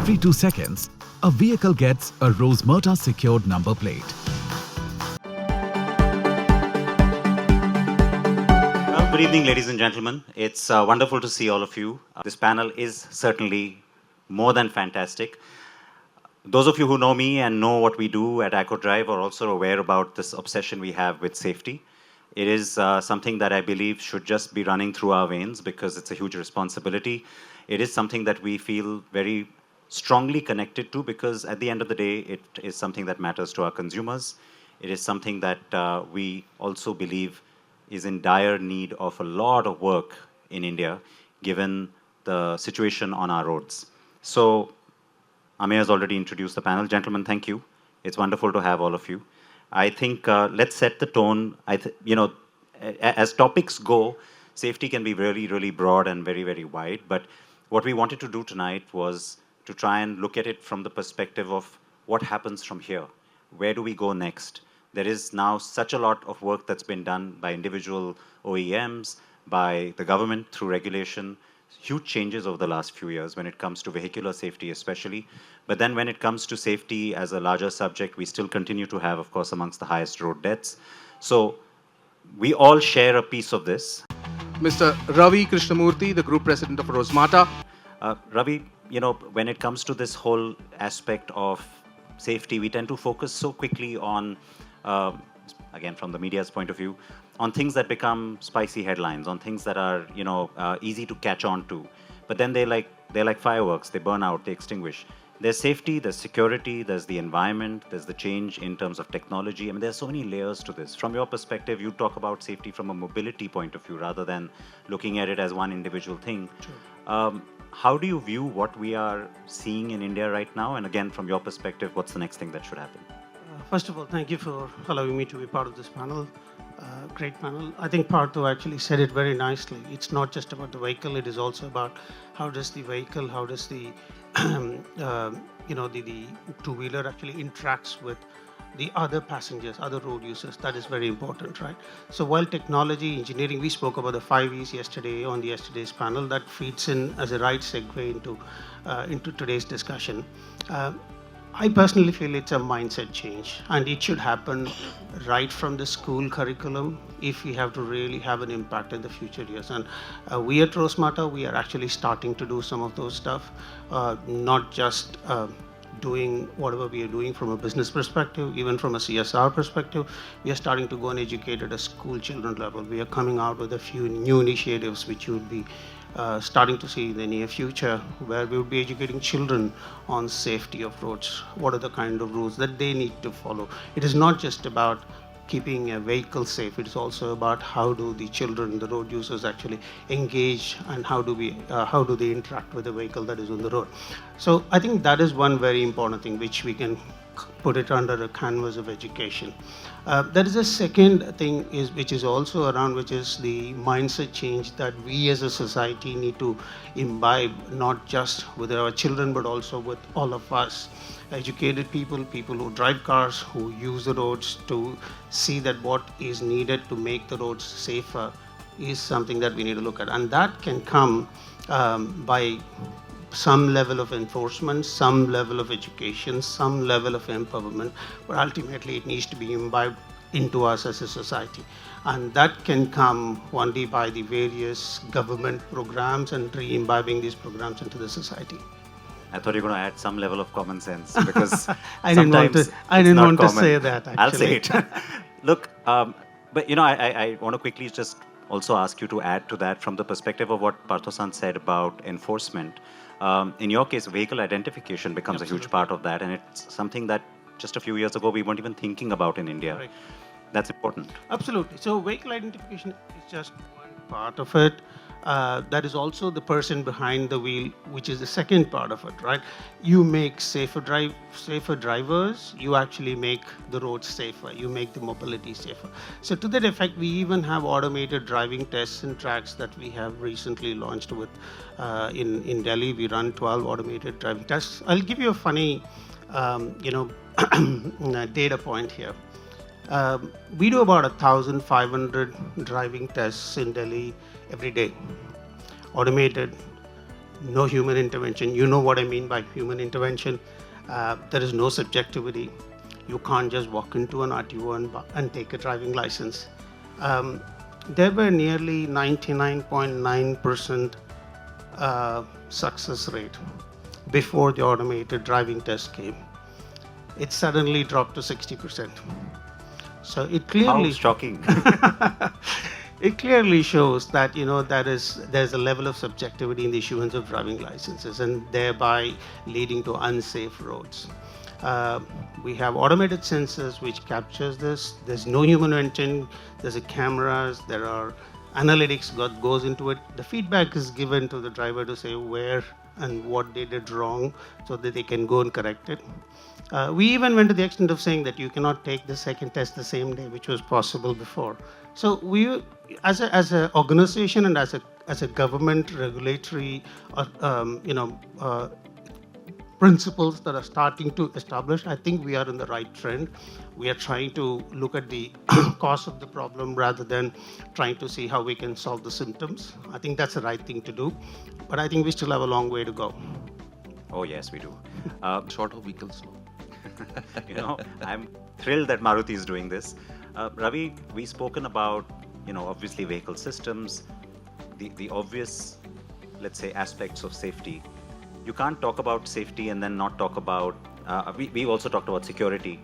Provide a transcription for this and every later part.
Every 2 seconds, a vehicle gets a Rosemerta secured number plate. Well, good evening, ladies and gentlemen. It's wonderful to see all of you. This panel is certainly more than fantastic. Those of you who know me and know what we do at ACKO Drive are also aware about this obsession we have with safety. It is something that I believe should just be running through our veins because it's a huge responsibility. It is something that we feel very strongly connected to because at the end of the day, it is something that matters to our consumers. It is something that we also believe is in dire need of a lot of work in India, given the situation on our roads. So, Amir has already introduced the panel. Gentlemen, thank you. It's wonderful to have all of you. I think let's set the tone. As topics go, safety can be really, really broad and very, very wide. But what we wanted to do tonight was to try and look at it from the perspective of what happens from here. Where do we go next? There is now such a lot of work that's been done by individual OEMs, by the government through regulation, huge changes over the last few years when it comes to vehicular safety especially. But then when it comes to safety as a larger subject, we still continue to have, of course, amongst the highest road deaths. So we all share a piece of this. Mr. Ravi Krishnamurthy, the Group President of Rosemerta. Ravi, when it comes to this whole aspect of safety, we tend to focus so quickly on, again, from the media's point of view, on things that become spicy headlines, on things that are, easy to catch on to. But then they're like fireworks. They burn out, they extinguish. There's safety, there's security, there's the environment, there's the change in terms of technology. I mean, there's so many layers to this. From your perspective, you talk about safety from a mobility point of view rather than looking at it as one individual thing. Sure. How do you view what we are seeing in India right now? And again, from your perspective, what's the next thing that should happen? First of all, thank you for allowing me to be part of this panel. Great panel. I think Parthu actually said it very nicely. It's not just about the vehicle, it is also about how does the vehicle, how does the the two-wheeler actually interacts with the other passengers, other road users. That is very important, right? So while technology, engineering, we spoke about the 5 E's yesterday on the yesterday's panel, that feeds in as a right segue into today's discussion. I personally feel it's a mindset change, and it should happen right from the school curriculum if we have to really have an impact in the future years. And we at Rosemerta, we are actually starting to do some of those stuff, not just doing whatever we are doing from a business perspective, even from a CSR perspective. We are starting to go and educate at a school children level. We are coming out with a few new initiatives which you would be starting to see in the near future, where we would be educating children on safety of roads. What are the kind of rules that they need to follow? It is not just about keeping a vehicle safe. It is also about how do the children, the road users actually engage, and how do they interact with the vehicle that is on the road. So I think that is one very important thing which we can put it under a canvas of education. There is a second thing which is also around, which is the mindset change that we as a society need to imbibe, not just with our children, but also with all of us. Educated people who drive cars, who use the roads, to see that what is needed to make the roads safer is something that we need to look at. And that can come by some level of enforcement, some level of education, some level of empowerment, but ultimately it needs to be imbibed into us as a society. And that can come only by the various government programs and re-imbibing these programs into the society. I thought you were going to add some level of common sense because I didn't want to say that, actually. I'll say it. Look, but I want to quickly just also ask you to add to that from the perspective of what Partho-san said about enforcement. In your case, vehicle identification becomes Absolutely. A huge part of that, and it's something that just a few years ago we weren't even thinking about in India. Right. That's important. Absolutely. So vehicle identification is just one part of it. That is also the person behind the wheel, which is the second part of it, right? You make safer drivers, you actually make the roads safer, you make the mobility safer. So to that effect, we even have automated driving tests and tracks that we have recently launched with in Delhi. We run 12 automated driving tests. I'll give you a funny data point here. We do about 1,500 driving tests in Delhi every day, automated, no human intervention. You know what I mean by human intervention. There is no subjectivity. You can't just walk into an RTO and take a driving license. There were nearly 99.9% success rate before the automated driving test came. It suddenly dropped to 60%. So it clearly How shocking. it clearly shows that there's a level of subjectivity in the issuance of driving licenses, and thereby leading to unsafe roads. We have automated sensors which captures this. There's no human intervention. There's a cameras. There are analytics that goes into it. The feedback is given to the driver to say where and what they did wrong, so that they can go and correct it. We even went to the extent of saying that you cannot take the second test the same day, which was possible before. So we, as an organization and as a government regulatory, principles that are starting to establish, I think we are in the right trend. We are trying to look at the cause of the problem rather than trying to see how we can solve the symptoms. I think that's the right thing to do, but I think we still have a long way to go. Oh, yes, we do. Shorter vehicles. I'm thrilled that Maruti is doing this. Ravi, we've spoken about, obviously vehicle systems, the obvious, let's say, aspects of safety. You can't talk about safety and then not talk about, we've also talked about security,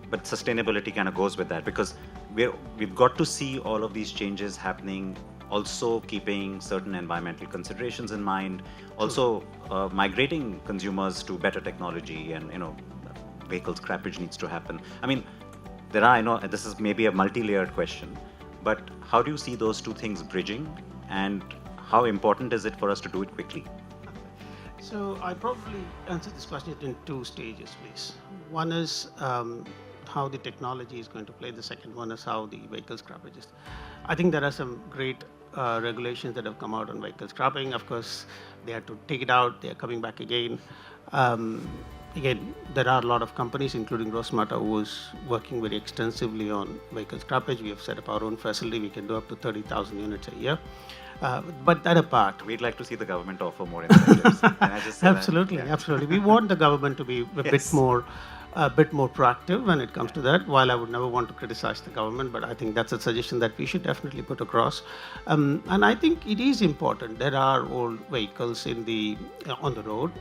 but sustainability kind of goes with that, because we've got to see all of these changes happening, also keeping certain environmental considerations in mind, also migrating consumers to better technology, and vehicle scrappage needs to happen. I mean, I know this is maybe a multi-layered question, but how do you see those two things bridging, and how important is it for us to do it quickly? So I probably answer this question in two stages, please. One is how the technology is going to play. The second one is how the vehicle scrappage is. I think there are some great regulations that have come out on vehicle scrapping. Of course, they had to take it out. They are coming back again. Again, there are a lot of companies, including Rosmata, who is working very extensively on vehicle scrappage. We have set up our own facility. We can do up to 30,000 units a year. But that apart, we'd like to see the government offer more incentives. Can I just say absolutely, that? Yeah. Absolutely. We want the government to be a bit more proactive when it comes to that. While I would never want to criticize the government, but I think that's a suggestion that we should definitely put across. And I think it is important. There are old vehicles on the road.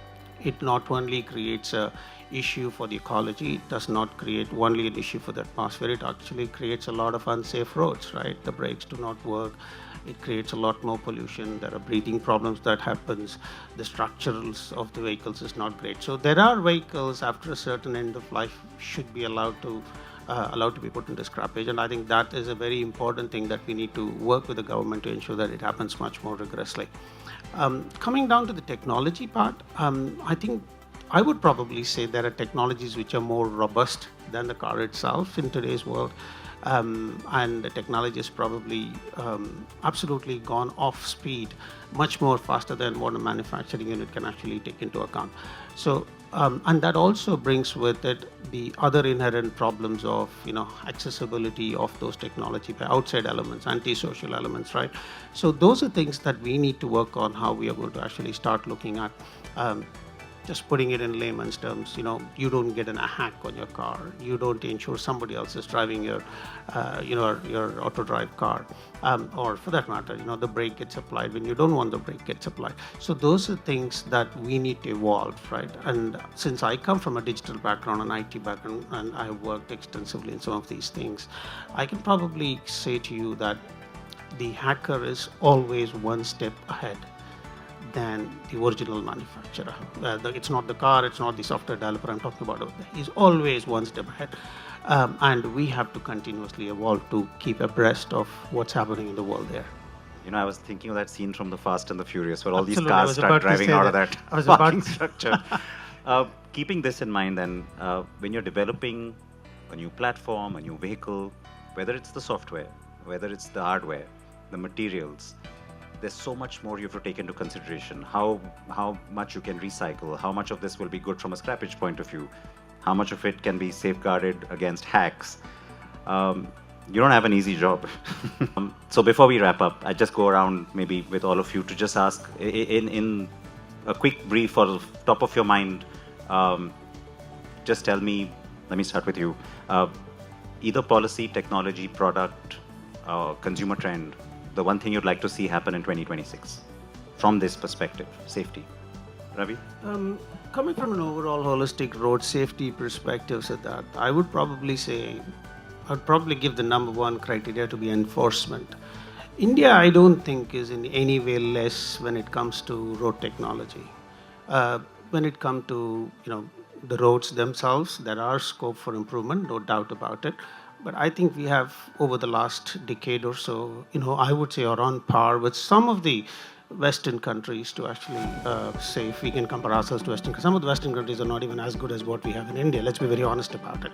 It not only creates a issue for the ecology, it does not create only an issue for the atmosphere, it actually creates a lot of unsafe roads, right? The brakes do not work. It creates a lot more pollution. There are breathing problems that happens. The structurals of the vehicles is not great. So there are vehicles after a certain end of life should be allowed to be put into scrappage. And I think that is a very important thing that we need to work with the government to ensure that it happens much more rigorously. Coming down to the technology part, I think I would probably say there are technologies which are more robust than the car itself in today's world. And the technology is probably absolutely gone off speed much more faster than what a manufacturing unit can actually take into account. So, and that also brings with it the other inherent problems of accessibility of those technology by outside elements, antisocial elements, right? So those are things that we need to work on, how we are going to actually start looking at. Just putting it in layman's terms, you don't get a hack on your car. You don't ensure somebody else is driving your auto drive car, or for that matter, the brake gets applied when you don't want the brake gets applied. So those are things that we need to evolve, right? And since I come from a digital background, an IT background, and I have worked extensively in some of these things, I can probably say to you that the hacker is always one step ahead than the original manufacturer. It's not the car, it's not the software developer I'm talking about. He's always one step ahead. And we have to continuously evolve to keep abreast of what's happening in the world there. I was thinking of that scene from The Fast and the Furious where all Absolutely, these cars start driving out of that parking structure. Keeping this in mind then, when you're developing a new platform, a new vehicle, whether it's the software, whether it's the hardware, the materials, there's so much more you have to take into consideration. How much you can recycle, how much of this will be good from a scrappage point of view, how much of it can be safeguarded against hacks. You don't have an easy job. So before we wrap up, I just go around maybe with all of you to just ask, in a quick brief or top of your mind, just tell me, let me start with you. Either policy, technology, product, consumer trend, the one thing you'd like to see happen in 2026 from this perspective, safety. Ravi? Coming from an overall holistic road safety perspective, Siddharth, I would probably say, I'd probably give the number one criteria to be enforcement. India, I don't think, is in any way less when it comes to road technology. When it comes to the roads themselves, there are scope for improvement, no doubt about it. But I think we have, over the last decade or so, I would say are on par with some of the Western countries to actually say, if we can compare ourselves to Western, some of the Western countries are not even as good as what we have in India. Let's be very honest about it.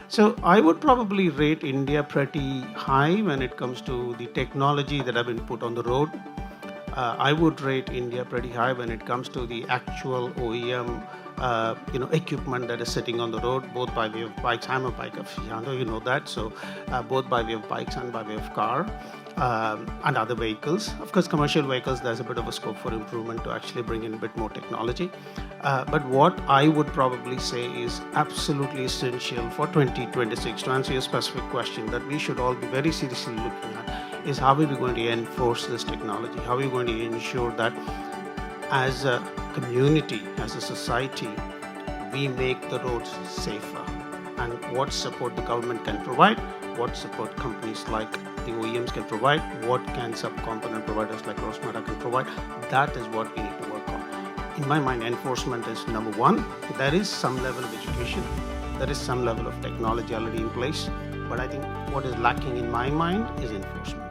So I would probably rate India pretty high when it comes to the technology that have been put on the road. I would rate India pretty high when it comes to the actual OEM equipment that is sitting on the road, both by way of bikes. I'm a bike aficionado, you know that. So both by way of bikes and by way of car and other vehicles. Of course, commercial vehicles, there's a bit of a scope for improvement to actually bring in a bit more technology. But what I would probably say is absolutely essential for 2026, to answer your specific question, that we should all be very seriously looking at is how are we going to enforce this technology? How are we going to ensure that as a community, as a society, we make the roads safer? And what support the government can provide, what support companies like the OEMs can provide, what can sub-component providers like Rosmata can provide, that is what we need to work on. In my mind, enforcement is number one. There is some level of education, there is some level of technology already in place, but I think what is lacking in my mind is enforcement.